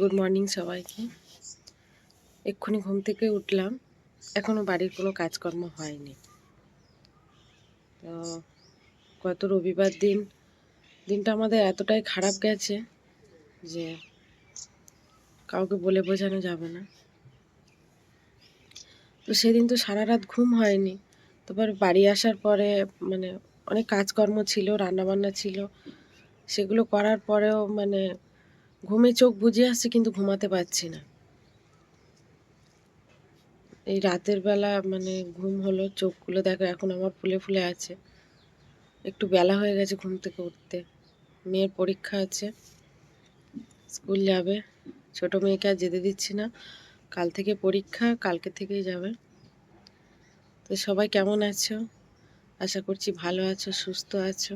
Good morning সবাইকে। এক্ষুনি ঘুম থেকে উঠলাম, এখনো বাড়ির কোনো কাজকর্ম হয়নি। তো গত রবিবার দিনটা আমাদের এতটাই খারাপ গেছে যে কাউকে বলে বোঝানো যাবে না। তো সেদিন তো সারা রাত ঘুম হয়নি। তারপর বাড়ি আসার পরে অনেক কাজকর্ম ছিল, রান্নাবান্না ছিল, সেগুলো করার পরেও ঘুমে চোখ বুজে আসছে, কিন্তু ঘুমাতে পারছি না। এই রাতের বেলা ঘুম হলো, চোখগুলো দেখো এখন আমার ফুলে ফুলে আছে। একটু বেলা হয়ে গেছে ঘুম থেকে উঠতে। মেয়ের পরীক্ষা আছে, স্কুল যাবে। ছোট মেয়েকে আর যেতে দিচ্ছি না, কাল থেকে পরীক্ষা, কালকে থেকেই যাবে। তো সবাই কেমন আছো? আশা করছি ভালো আছো, সুস্থ আছো।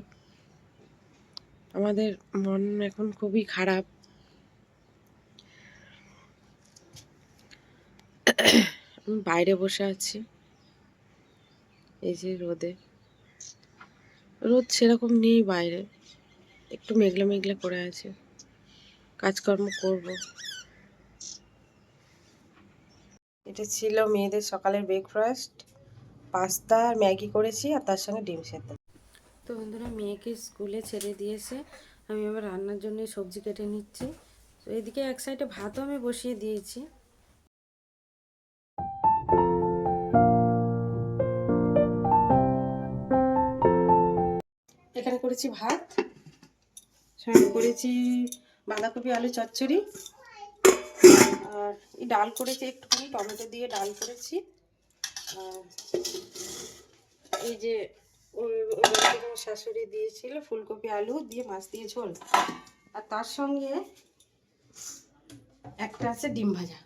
আমাদের মন এখন খুবই খারাপ। আমি বাইরে বসে আছি, এই যে রোদ সেরকম নেই বাইরে, একটু মেঘলা মেঘলা করে আছে। কাজকর্ম করব। এটা ছিল মেয়েদের সকালের ব্রেকফাস্ট, পাস্তা আর ম্যাগি করেছি, আর তার সঙ্গে ডিম সেদ্ধ। তো বন্ধুরা, মেয়েকে স্কুলে ছেড়ে দিয়েছে, আমি আবার রান্নার জন্য সবজি কেটে নিচ্ছি। তো এদিকে এক সাইডে ভাতও আমি বসিয়ে দিয়েছি। এখানে করেছি ভাত, সঙ্গে করেছি বাঁধাকপি আলু চচ্চড়ি, আর এই ডাল করেছি, একটুখানি টমেটো দিয়ে ডাল করেছি। আর এই যে আমার শাশুড়ি দিয়েছিল ফুলকপি আলু দিয়ে মাছ দিয়ে ঝোল, আর তার সঙ্গে একটা আছে ডিম ভাজা,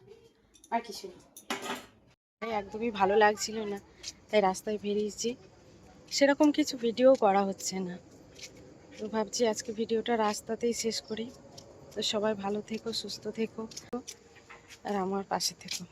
আর কিছু না। একদমই ভালো লাগছিল না, তাই রাস্তায় বেরিয়েছি। সেরকম কিছু ভিডিও করা হচ্ছে না, তো ভাবছি আজকে ভিডিওটা রাস্তাতেই শেষ করি। তো সবাই ভালো থেকো, সুস্থ থেকো, আর আমার পাশে থেকো।